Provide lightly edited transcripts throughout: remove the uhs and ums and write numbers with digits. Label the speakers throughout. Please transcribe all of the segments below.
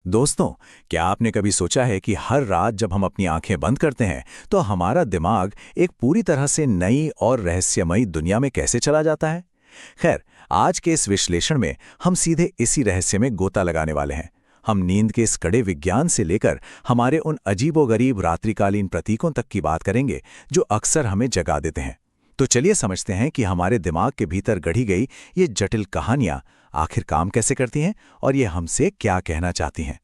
Speaker 1: दोस्तों, क्या आपने कभी सोचा है कि हर रात जब हम अपनी आंखें बंद करते हैं तो हमारा दिमाग एक पूरी तरह से नई और रहस्यमयी दुनिया में कैसे चला जाता है? खैर, आज के इस विश्लेषण में हम सीधे इसी रहस्य में गोता लगाने वाले हैं। हम नींद के इस कड़े विज्ञान से लेकर हमारे उन अजीबोगरीब रात्रिकालीन प्रतीकों तक की बात करेंगे जो अक्सर हमें जगा देते हैं। तो चलिए समझते हैं कि हमारे दिमाग के भीतर गढ़ी गई ये जटिल कहानियां आखिर काम कैसे करती हैं और ये हमसे क्या कहना चाहती हैं।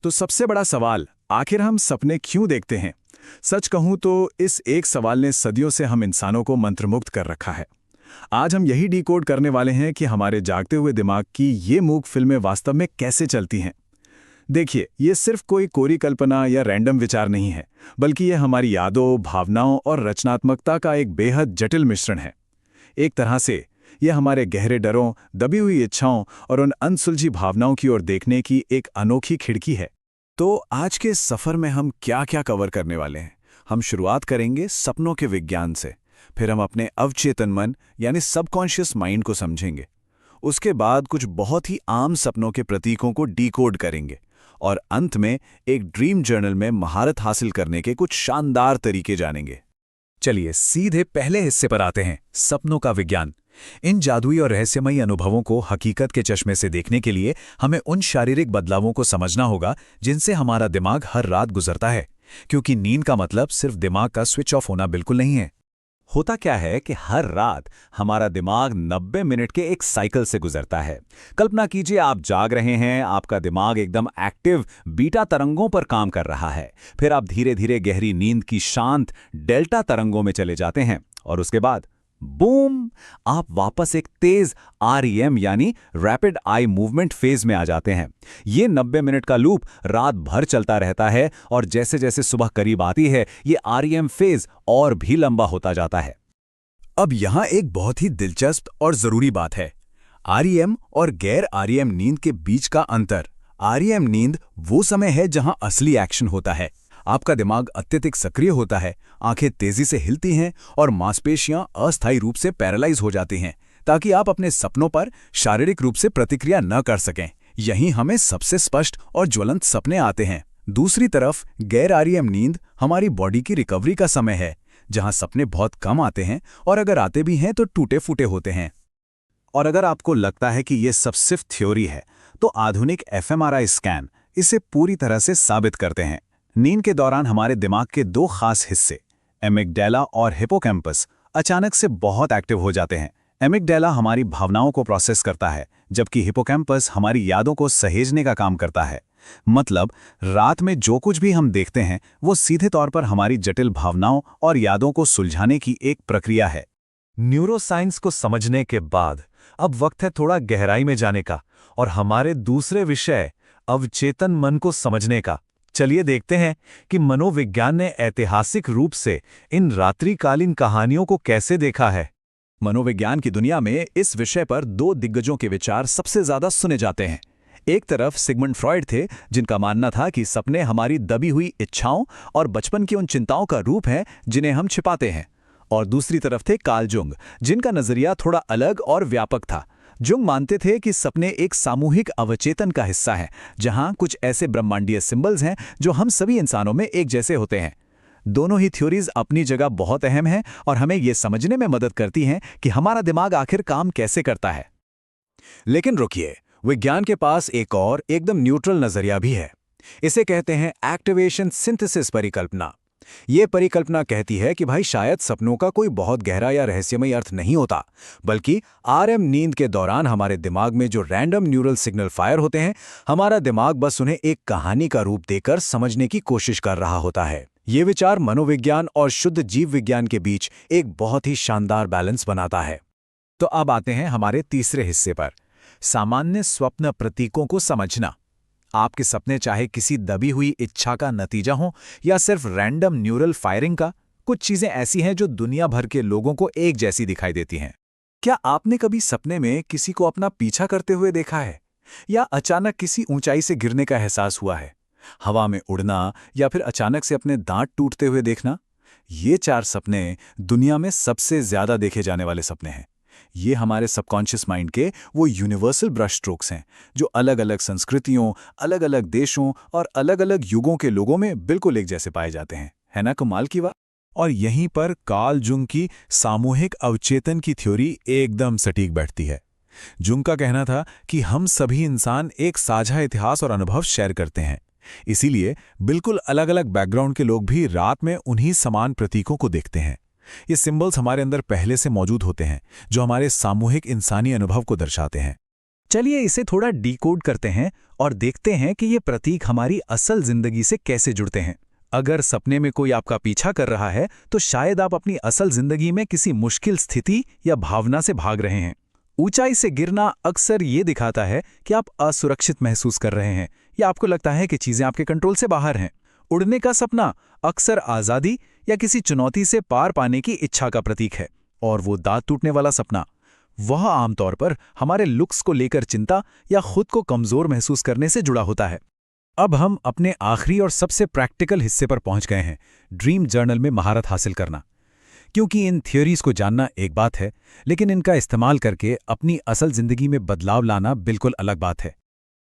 Speaker 2: तो सबसे बड़ा सवाल, आखिर हम सपने क्यों देखते हैं? सच कहूं तो इस एक सवाल ने सदियों से हम इंसानों को मंत्रमुग्ध कर रखा है। आज हम यही डिकोड करने वाले हैं कि हमारे जागते हुए दिमाग की ये मूक फिल्में वास्तव में कैसे चलती हैं। देखिए, ये सिर्फ कोई कोरी कल्पना या रैंडम विचार नहीं है, बल्कि ये हमारी यादों, भावनाओं और रचनात्मकता का एक बेहद जटिल मिश्रण है। एक तरह से ये हमारे गहरे डरों, दबी हुई इच्छाओं और उन अनसुलझी भावनाओं की ओर देखने की एक अनोखी खिड़की है। तो आज के सफ़र में हम क्या-क्या कवर करने वाले हैं? हम शुरुआत करेंगे सपनों के विज्ञान से, फिर हम अपने अवचेतन मन यानी सबकॉन्शियस माइंड को समझेंगे। उसके बाद कुछ बहुत ही आम सपनों के प्रतीकों को डिकोड करेंगे और अंत में एक ड्रीम जर्नल में महारत हासिल करने के कुछ शानदार तरीके जानेंगे।
Speaker 3: चलिए सीधे पहले हिस्से पर आते हैं, सपनों का विज्ञान। इन जादुई और रहस्यमयी अनुभवों को हकीकत के चश्मे से देखने के लिए हमें उन शारीरिक बदलावों को समझना होगा जिनसे हमारा दिमाग हर रात गुजरता है, क्योंकि नींद का मतलब सिर्फ दिमाग का स्विच ऑफ होना बिल्कुल नहीं है।
Speaker 1: होता क्या है कि हर रात हमारा दिमाग 90 मिनट के एक साइकिल से गुजरता है। कल्पना कीजिए, आप जाग रहे हैं, आपका दिमाग एकदम एक्टिव बीटा तरंगों पर काम कर रहा है। फिर आप धीरे धीरे गहरी नींद की शांत डेल्टा तरंगों में चले जाते हैं और उसके बाद बूम, आप वापस एक तेज REM यानी रैपिड आई मूवमेंट फेज में आ जाते हैं। ये 90 मिनट का लूप रात भर चलता रहता है और जैसे जैसे सुबह करीब आती है ये REM फेज और भी लंबा होता जाता है।
Speaker 3: अब यहाँ एक बहुत ही दिलचस्प और जरूरी बात है, REM और गैर REM नींद के बीच का अंतर। REM नींद वो समय है जहां असली एक्शन होता है। आपका दिमाग अत्यधिक सक्रिय होता है, आंखें तेजी से हिलती हैं और मांसपेशियां अस्थायी रूप से पैरालाइज हो जाती हैं, ताकि आप अपने सपनों पर शारीरिक रूप से प्रतिक्रिया न कर सकें। यहीं हमें सबसे स्पष्ट और ज्वलंत सपने आते हैं। दूसरी तरफ गैर REM नींद हमारी बॉडी की रिकवरी का समय है, जहां सपने बहुत कम आते हैं और अगर आते भी हैं तो टूटे फूटे होते हैं।
Speaker 2: और अगर आपको लगता है कि ये सब सिर्फ थ्योरी है, तो आधुनिक fMRI स्कैन इसे पूरी तरह से साबित करते हैं। नींद के दौरान हमारे दिमाग के दो खास हिस्से, एमिगडाला और हिपोकैम्पस, अचानक से बहुत एक्टिव हो जाते हैं। एमिगडाला हमारी भावनाओं को प्रोसेस करता है, जबकि हिपोकैम्पस हमारी यादों को सहेजने का काम करता है। मतलब, रात में जो कुछ भी हम देखते हैं वो सीधे तौर पर हमारी जटिल भावनाओं और यादों को सुलझाने की एक प्रक्रिया है।
Speaker 3: न्यूरोसाइंस को समझने के बाद अब वक्त है थोड़ा गहराई में जाने का और हमारे दूसरे विषय अवचेतन मन को समझने का। चलिए देखते हैं कि मनोविज्ञान ने ऐतिहासिक रूप से इन रात्रिकालीन कहानियों को कैसे देखा है।
Speaker 2: मनोविज्ञान की दुनिया में इस विषय पर दो दिग्गजों के विचार सबसे ज्यादा सुने जाते हैं। एक तरफ सिगमंड फ्रॉयड थे, जिनका मानना था कि सपने हमारी दबी हुई इच्छाओं और बचपन की उन चिंताओं का रूप है जिन्हें हम छिपाते हैं। और दूसरी तरफ थे कार्ल जुंग, जिनका नजरिया थोड़ा अलग और व्यापक था। जुंग मानते थे कि सपने एक सामूहिक अवचेतन का हिस्सा हैं, जहां कुछ ऐसे ब्रह्मांडीय सिंबल्स हैं जो हम सभी इंसानों में एक जैसे होते हैं। दोनों ही थ्योरीज अपनी जगह बहुत अहम हैं और हमें यह समझने में मदद करती हैं कि हमारा दिमाग आखिर काम कैसे करता है। लेकिन रुकिए, विज्ञान के पास एक और एकदम न्यूट्रल नजरिया भी है। इसे कहते हैं एक्टिवेशन सिंथेसिस परिकल्पना। ये परिकल्पना कहती है कि भाई शायद सपनों का कोई बहुत गहरा या रहस्यमय अर्थ नहीं होता, बल्कि REM नींद के दौरान हमारे दिमाग में जो रैंडम न्यूरल सिग्नल फायर होते हैं, हमारा दिमाग बस उन्हें एक कहानी का रूप देकर समझने की कोशिश कर रहा होता है। ये विचार मनोविज्ञान और शुद्ध जीव विज्ञान के बीच एक बहुत ही शानदार बैलेंस बनाता है।
Speaker 3: तो अब आते हैं हमारे तीसरे हिस्से पर, सामान्य स्वप्न प्रतीकों को समझना। आपके सपने चाहे किसी दबी हुई इच्छा का नतीजा हो या सिर्फ रैंडम न्यूरल फायरिंग का, कुछ चीजें ऐसी हैं जो दुनिया भर के लोगों को एक जैसी दिखाई देती हैं।
Speaker 2: क्या आपने कभी सपने में किसी को अपना पीछा करते हुए देखा है, या अचानक किसी ऊंचाई से गिरने का एहसास हुआ है, हवा में उड़ना या फिर अचानक से अपने दांत टूटते हुए देखना? ये 4 सपने दुनिया में सबसे ज्यादा देखे जाने वाले सपने हैं।
Speaker 3: ये हमारे सबकॉन्शियस माइंड के वो यूनिवर्सल ब्रश स्ट्रोक्स हैं जो अलग अलग संस्कृतियों, अलग अलग देशों और अलग अलग युगों के लोगों में बिल्कुल एक जैसे पाए जाते हैं। है ना कमाल की बात? और यहीं पर कार्ल जुंग की सामूहिक अवचेतन की थ्योरी एकदम सटीक बैठती है। जुंग का कहना था कि हम सभी इंसान एक साझा इतिहास और अनुभव शेयर करते हैं, इसीलिए बिल्कुल अलग अलग बैकग्राउंड के लोग भी रात में उन्हीं समान प्रतीकों को देखते हैं। ये सिंबल्स हमारे अंदर पहले से मौजूद होते हैं जो हमारे सामूहिक इंसानी अनुभव को दर्शाते हैं।
Speaker 2: चलिए इसे थोड़ा डिकोड करते हैं और देखते हैं कि ये प्रतीक हमारी असल जिंदगी से कैसे जुड़ते हैं। अगर सपने में कोई आपका पीछा कर रहा है तो शायद आप अपनी असल जिंदगी में किसी मुश्किल स्थिति या भावना से भाग रहे हैं। ऊंचाई से गिरना अक्सर ये दिखाता है कि आप असुरक्षित महसूस कर रहे हैं या आपको लगता है कि चीजें आपके कंट्रोल से बाहर हैं। उड़ने का सपना अक्सर आज़ादी या किसी चुनौती से पार पाने की इच्छा का प्रतीक है, और वो दांत टूटने वाला सपना वह आमतौर पर हमारे लुक्स को लेकर चिंता या खुद को कमजोर महसूस करने से जुड़ा होता है। अब हम अपने आखिरी और सबसे प्रैक्टिकल हिस्से पर पहुंच गए हैं, ड्रीम जर्नल में महारत हासिल करना। क्योंकि इन थ्योरीज को जानना एक बात है, लेकिन इनका इस्तेमाल करके अपनी असल जिंदगी में बदलाव लाना बिल्कुल अलग बात है।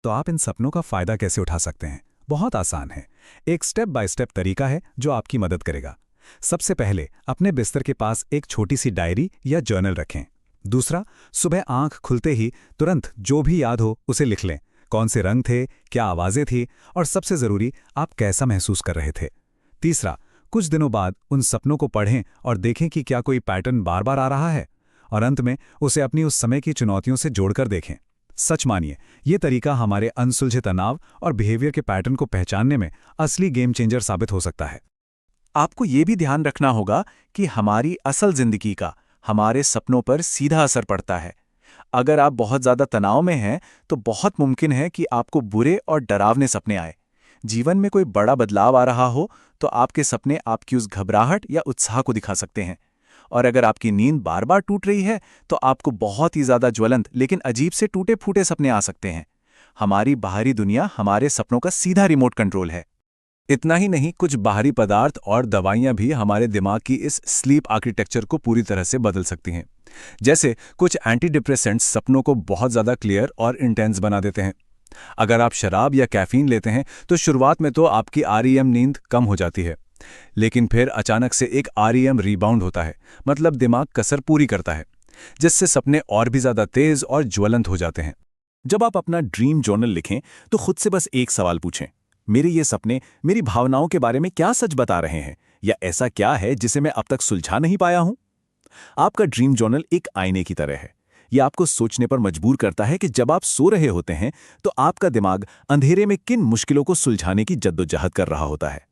Speaker 1: तो आप इन सपनों का फायदा कैसे उठा सकते हैं? बहुत आसान है। एक स्टेप बाय स्टेप तरीका है जो आपकी मदद करेगा। सबसे पहले अपने बिस्तर के पास एक छोटी सी डायरी या जर्नल रखें। दूसरा, सुबह आंख खुलते ही तुरंत जो भी याद हो उसे लिख लें। कौन से रंग थे, क्या आवाजें थी, और सबसे जरूरी, आप कैसा महसूस कर रहे थे। तीसरा, कुछ दिनों बाद उन सपनों को पढ़ें और देखें कि क्या कोई पैटर्न बार बार आ रहा है। और अंत में उसे अपनी उस समय की चुनौतियों से जोड़कर देखें। सच मानिए, ये तरीका हमारे अनसुलझे तनाव और बिहेवियर के पैटर्न को पहचानने में असली गेम चेंजर साबित हो सकता है।
Speaker 3: आपको ये भी ध्यान रखना होगा कि हमारी असल जिंदगी का हमारे सपनों पर सीधा असर पड़ता है। अगर आप बहुत ज़्यादा तनाव में हैं तो बहुत मुमकिन है कि आपको बुरे और डरावने सपने आए। जीवन में कोई बड़ा बदलाव आ रहा हो तो आपके सपने आपकी उस घबराहट या उत्साह को दिखा सकते हैं। और अगर आपकी नींद बार बार टूट रही है तो आपको बहुत ही ज़्यादा ज्वलंत लेकिन अजीब से टूटे फूटे सपने आ सकते हैं। हमारी बाहरी दुनिया हमारे सपनों का सीधा रिमोट कंट्रोल है। इतना ही नहीं, कुछ बाहरी पदार्थ और दवाइयां भी हमारे दिमाग की इस स्लीप आर्किटेक्चर को पूरी तरह से बदल सकती हैं। जैसे कुछ एंटी डिप्रेसेंट्स सपनों को बहुत ज़्यादा क्लियर और इंटेंस बना देते हैं। अगर आप शराब या कैफीन लेते हैं तो शुरुआत में तो आपकी आरईएम नींद कम हो जाती है, लेकिन फिर अचानक से एक आरईएम रीबाउंड होता है, मतलब दिमाग कसर पूरी करता है, जिससे सपने और भी ज़्यादा तेज और ज्वलंत हो जाते हैं। जब आप अपना ड्रीम जर्नल लिखें तो खुद से बस एक सवाल पूछें, मेरे ये सपने मेरी भावनाओं के बारे में क्या सच बता रहे हैं, या ऐसा क्या है जिसे मैं अब तक सुलझा नहीं पाया हूं? आपका ड्रीम जर्नल एक आईने की तरह है। यह आपको सोचने पर मजबूर करता है कि जब आप सो रहे होते हैं तो आपका दिमाग अंधेरे में किन मुश्किलों को सुलझाने की जद्दोजहद कर रहा होता है।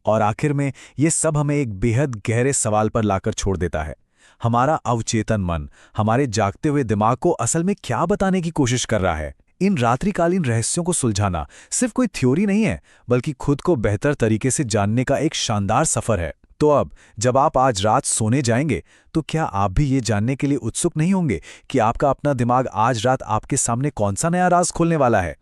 Speaker 2: और आखिर में ये सब हमें एक बेहद गहरे सवाल पर लाकर छोड़ देता है। हमारा अवचेतन मन हमारे जागते हुए दिमाग को असल में क्या बताने की कोशिश कर रहा है? इन रात्रिकालीन रहस्यों को सुलझाना सिर्फ कोई थ्योरी नहीं है, बल्कि खुद को बेहतर तरीके से जानने का एक शानदार सफर है। तो अब जब आप आज रात सोने जाएंगे तो क्या आप भी ये जानने के लिए उत्सुक नहीं होंगे कि आपका अपना दिमाग आज रात आपके सामने कौन सा नया राज खोलने वाला है?